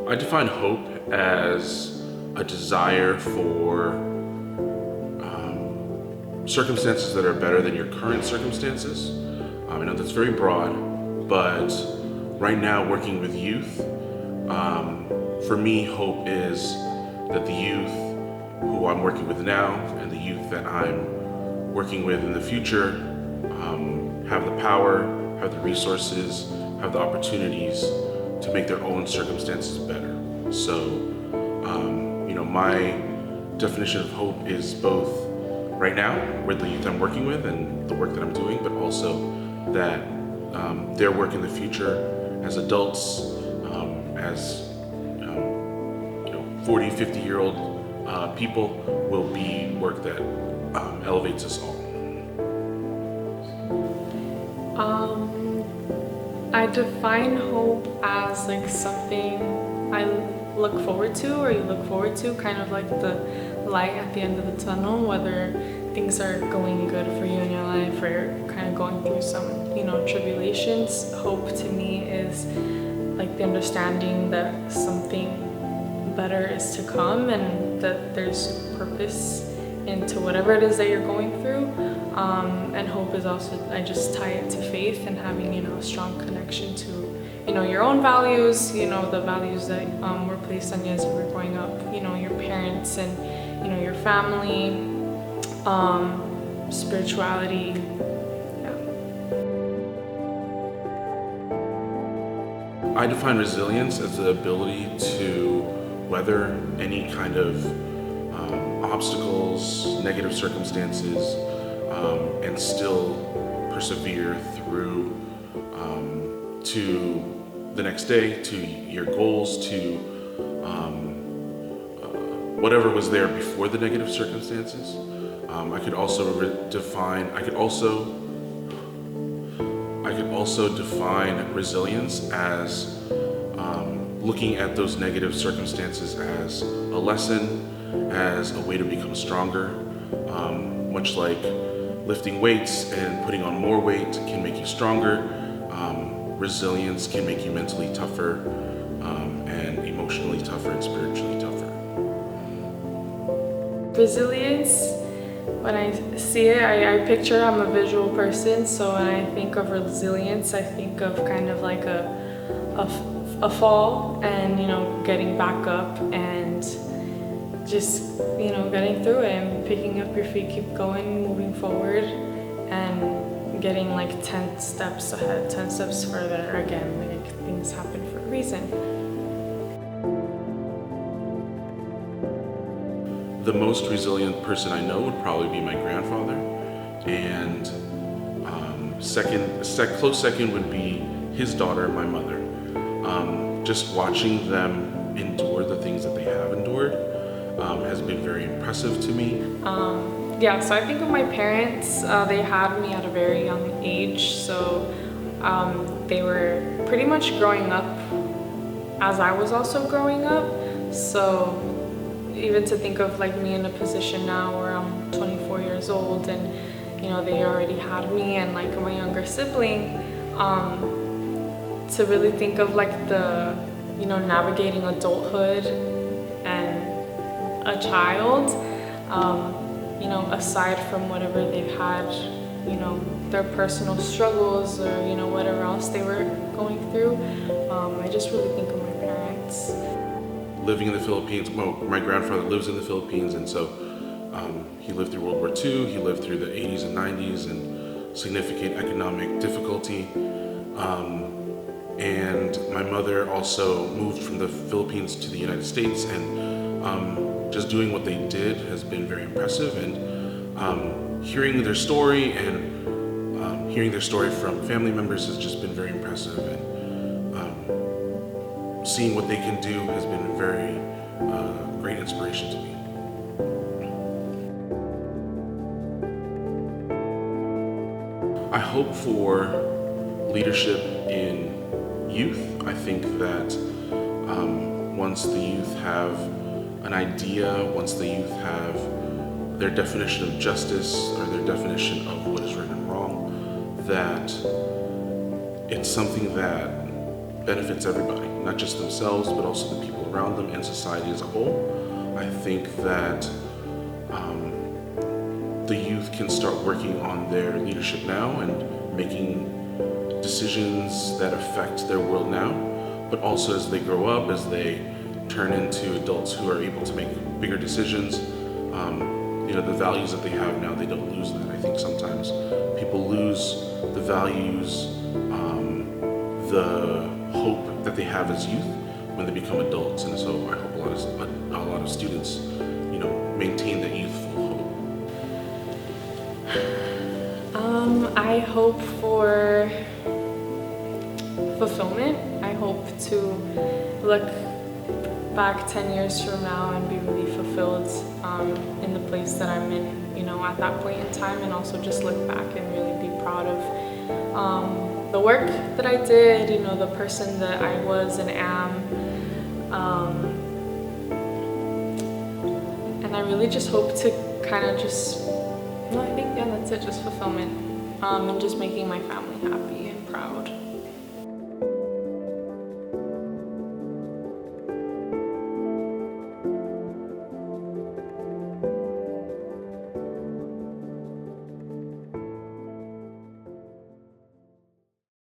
I define hope as a desire for circumstances that are better than your current circumstances. I know that's very broad, but right now working with youth, for me, hope is that the youth who I'm working with now and the youth that I'm working with in the future have the power, have the resources, have the opportunities to make their own circumstances better. So, my definition of hope is both right now with the youth I'm working with and the work that I'm doing, but also that their work in the future as adults, as 40, 50-year-old people will be work that elevates us all. I define hope as like something I look forward to, or you look forward to, kind of like the light at the end of the tunnel, whether things are going good for you in your life or you're kind of going through some, tribulations. Hope to me is like the understanding that something better is to come and that there's purpose into whatever it is that you're going through. And hope is also, I just tie it to faith and having, a strong connection to, your own values, the values that were placed on you as you were growing up, your parents and, your family, spirituality. I define resilience as the ability to weather any kind of obstacles, negative circumstances, and still persevere through to the next day, to your goals, to whatever was there before the negative circumstances. I could also define resilience as looking at those negative circumstances as a lesson, as a way to become stronger, much like lifting weights and putting on more weight can make you stronger. Resilience can make you mentally tougher, and emotionally tougher and spiritually tougher. Resilience, when I see it, I picture I'm a visual person, so when I think of resilience, I think of kind of like a fall and, getting back up and just, getting through it and picking up your feet, keep going, moving forward, and getting like 10 steps ahead, 10 steps further. Again, like things happen for a reason. The most resilient person I know would probably be my grandfather, and close second would be his daughter, my mother. Just watching them endure the things that they have endured has been very impressive to me. So I think of my parents, they had me at a very young age, so they were pretty much growing up as I was also growing up. So even to think of like me in a position now where I'm 24 years old and they already had me and like my younger sibling, to really think of like the navigating adulthood and a child, aside from whatever they've had, their personal struggles or whatever else they were going through, I just really think of my parents. Living in the Philippines, my grandfather lives in the Philippines, and so he lived through World War II, he lived through the 80s and 90s and significant economic difficulty. And my mother also moved from the Philippines to the United States, and just doing what they did has been very impressive. And hearing their story and hearing their story from family members has just been very impressive. And seeing what they can do has been a very great inspiration to me. I hope for leadership in youth. I think that once the youth have an idea, once the youth have their definition of justice or their definition of what is right and wrong, that it's something that benefits everybody, not just themselves, but also the people around them and society as a whole. I think that the youth can start working on their leadership now and making decisions that affect their world now, but also as they grow up, as they turn into adults who are able to make bigger decisions, the values that they have now, they don't lose that. I think sometimes people lose the values, the hope that they have as youth when they become adults, and so I hope a lot of students, maintain that youthful hope. I hope for fulfillment. I hope to look back 10 years from now and be really fulfilled in the place that I'm in, at that point in time, and also just look back and really be proud of the work that I did, the person that I was and am. And I really just hope to kind of I think, that's it, just fulfillment, and just making my family happy and proud.